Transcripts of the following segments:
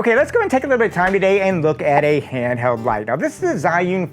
Okay, let's go and take a little bit of time today and look at a handheld light. Now this is a Zhiyun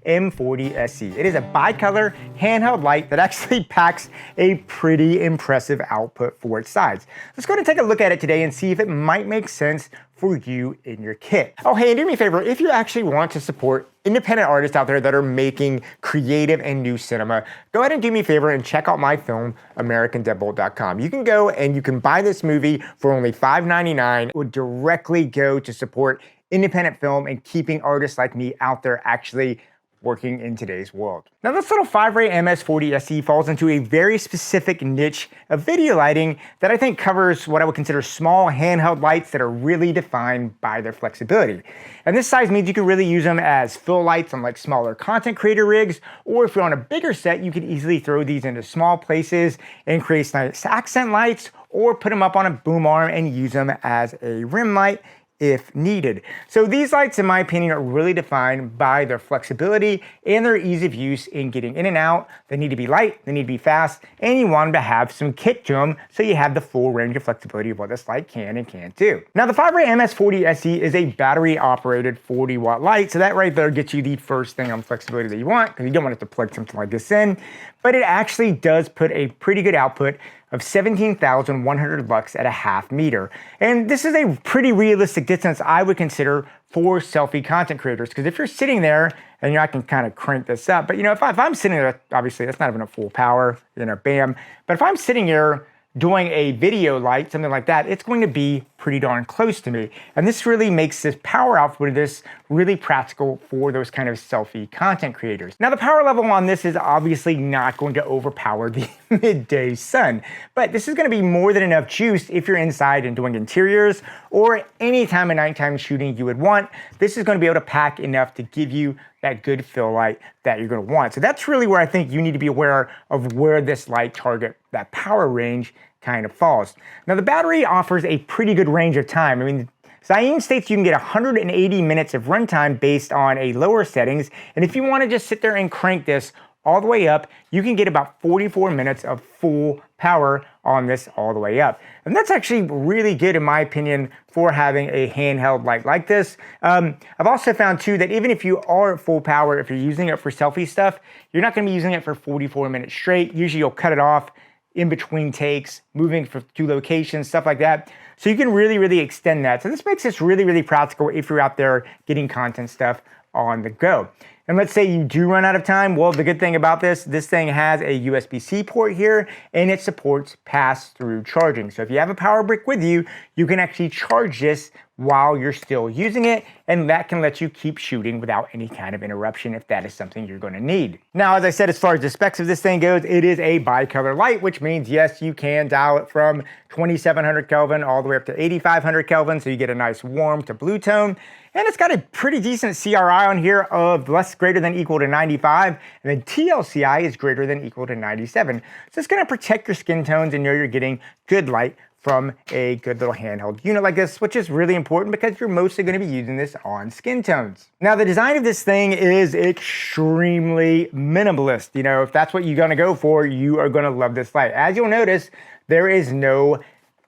M40SE. It is a bicolor handheld light that actually packs a pretty impressive output for its size. Let's go and take a look at it today and see if it might make sense for you in your kit. Oh, hey, and do me a favor, if you actually want to support independent artists out there that are making creative and new cinema, go ahead and do me a favor and check out my film, AmericanDeadbolt.com. You can go and you can buy this movie for only $5.99. It would directly go to support independent film and keeping artists like me out there actually working in today's world. Now this little 5-ray MS40SE falls into a very specific niche of video lighting that I think covers what I would consider small handheld lights that are really defined by their flexibility. And this size means you can really use them as fill lights on like smaller content creator rigs, or if you're on a bigger set, you could easily throw these into small places and create nice accent lights, or put them up on a boom arm and use them as a rim light if needed. So these lights, in my opinion, are really defined by their flexibility and their ease of use in getting in and out. They need to be light, they need to be fast, and you want them to have some kit to them so you have the full range of flexibility of what this light can and can't do. Now the 5-ray MS40SE is a battery operated 40-watt light, so that right there gets you the first thing on flexibility that you want, because you don't want to have to plug something like this in, but it actually does put a pretty good output of 17,100 lux at a half meter. And this is a pretty realistic distance I would consider for selfie content creators, because if you're sitting there, and I can kind of crank this up, but if I'm sitting there, obviously that's not even a full power, bam. But if I'm sitting here doing a video light, something like that, it's going to be pretty darn close to me. And this really makes this power output of this really practical for those kind of selfie content creators. Now the power level on this is obviously not going to overpower the midday sun, but this is going to be more than enough juice if you're inside and doing interiors or any time of nighttime shooting you would want. This is going to be able to pack enough to give you that good fill light that you're going to want. So that's really where I think you need to be aware of where this light target, that power range, kind of falls. Now the battery offers a pretty good range of time. I mean, Zhiyun states you can get 180 minutes of runtime based on a lower settings, and if you want to just sit there and crank this all the way up, you can get about 44 minutes of full power on this all the way up. And that's actually really good in my opinion for having a handheld light like this. I've also found too that even if you are at full power, if you're using it for selfie stuff, you're not going to be using it for 44 minutes straight. Usually you'll cut it off in between takes, moving to locations, stuff like that. So you can really extend that. So this makes this really practical if you're out there getting content stuff on the go. And let's say you do run out of time. Well, the good thing about this thing has a USB-C port here, and it supports pass-through charging. So if you have a power brick with you, you can actually charge this while you're still using it, and that can let you keep shooting without any kind of interruption if that is something you're going to need. Now, as I said, as far as the specs of this thing goes, it is a bicolor light, which means, yes, you can dial it from 2700 Kelvin all the way up to 8500 Kelvin, so you get a nice warm to blue tone. And it's got a pretty decent CRI on here of less greater than equal to 95, and then TLCI is greater than equal to 97. So it's going to protect your skin tones and know you're getting good light from a good little handheld unit like this, which is really important because you're mostly going to be using this on skin tones. Now, the design of this thing is extremely minimalist. If that's what you're going to go for, you are going to love this light. As you'll notice, there is no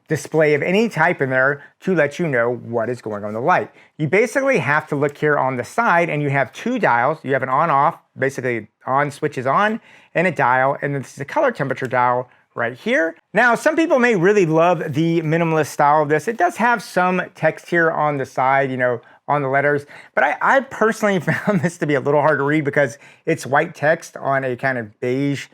display of any type in there to let you know what is going on the light. You basically have to look here on the side, and you have two dials. You have an on-off, basically on switch is on, and a dial, and this is a color temperature dial right here. Now, some people may really love the minimalist style of this. It does have some text here on the side, on the letters, but I personally found this to be a little hard to read because it's white text on a kind of beige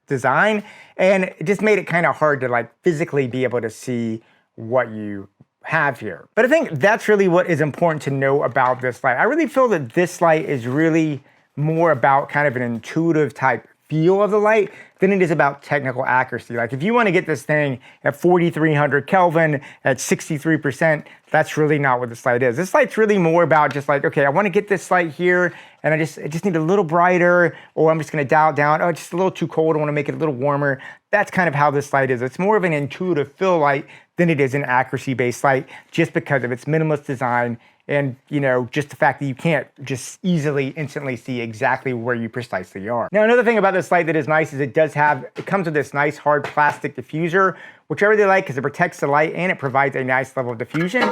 design, and it just made it kind of hard to physically be able to see what you have here. But I think that's really what is important to know about this light. I really feel that this light is really more about kind of an intuitive type feel of the light than it is about technical accuracy. If you want to get this thing at 4300 Kelvin at 63%, that's really not what this light is. This light's really more about just okay, I want to get this light here, and I just need a little brighter, or I'm just going to dial it down. Oh, it's just a little too cold. I want to make it a little warmer. That's kind of how this light is. It's more of an intuitive fill light than it is an accuracy-based light, just because of its minimalist design and, just the fact that you can't just easily, instantly see exactly where you precisely are. Now, another thing about this light that is nice is it comes with this nice hard plastic diffuser, which I really like because it protects the light and it provides a nice level of diffusion.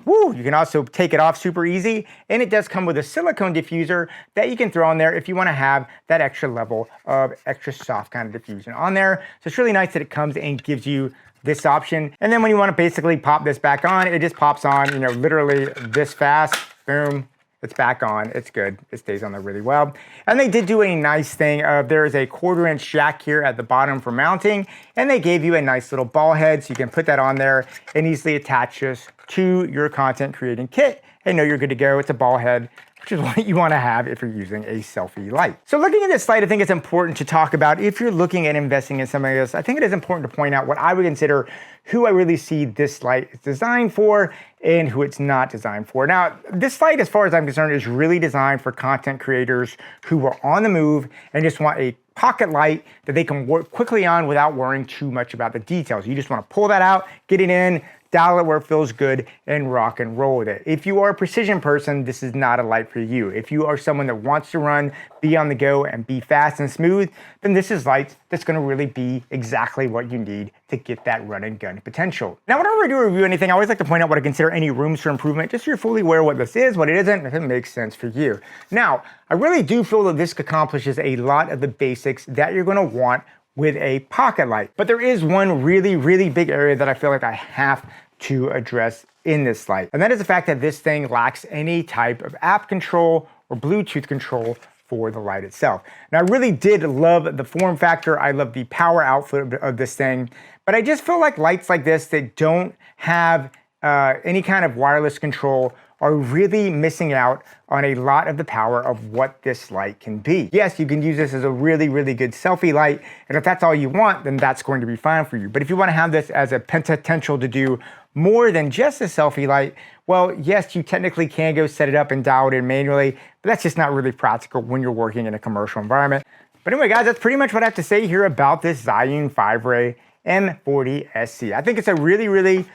Woo! You can also take it off super easy, and it does come with a silicone diffuser that you can throw on there if you want to have that extra level of extra soft kind of diffusion on there. So it's really nice that it comes and gives you this option. And then when you want to basically pop this back on, it just pops on, you know, literally this fast. Boom. It's back on. It's good. It stays on there really well. And they did do a nice thing. There is a 1/4" jack here at the bottom for mounting, and they gave you a nice little ball head so you can put that on there and easily attach this to your content creating kit and know you're good to go. It's a ball head, which is what you want to have if you're using a selfie light. So looking at this light, I think it's important to talk about if you're looking at investing in something like this. I think it is important to point out what I would consider who I really see this light is designed for and who it's not designed for. Now, this light, as far as I'm concerned, is really designed for content creators who are on the move and just want a pocket light that they can work quickly on without worrying too much about the details. You just want to pull that out, get it in, dial it where it feels good, and rock and roll with it. If you are a precision person, this is not a light for you. If you are someone that wants to run, be on the go, and be fast and smooth, then this is light that's gonna really be exactly what you need to get that run and gun potential. Now, whenever I do a review anything, I always like to point out what I consider any rooms for improvement, just so you're fully aware of what this is, what it isn't, if it makes sense for you. Now, I really do feel that this accomplishes a lot of the basics that you're gonna want with a pocket light. But there is one really, really big area that I feel like I have to address in this light. And that is the fact that this thing lacks any type of app control or Bluetooth control for the light itself. And I really did love the form factor. I love the power output of this thing, but I just feel like lights like this that don't have any kind of wireless control are really missing out on a lot of the power of what this light can be. Yes, you can use this as a really, really good selfie light, and if that's all you want, then that's going to be fine for you. But if you want to have this as a potential to do more than just a selfie light, well, yes, you technically can go set it up and dial it in manually, but that's just not really practical when you're working in a commercial environment. But anyway, guys, that's pretty much what I have to say here about this Zhiyun 5-ray M40SE. I think it's a really, really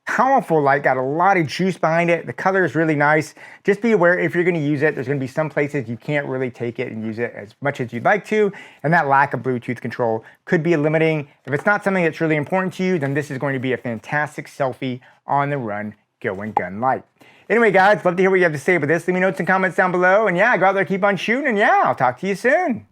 powerful light, got a lot of juice behind it. The color is really nice. Just be aware if you're going to use it, there's going to be some places you can't really take it and use it as much as you'd like to, and that lack of Bluetooth control could be limiting. If it's not something that's really important to you, then this is going to be a fantastic selfie on the run, go and gun light. Anyway, guys, love to hear what you have to say about this. Leave me notes and comments down below, and yeah, go out there, keep on shooting, and yeah, I'll talk to you soon.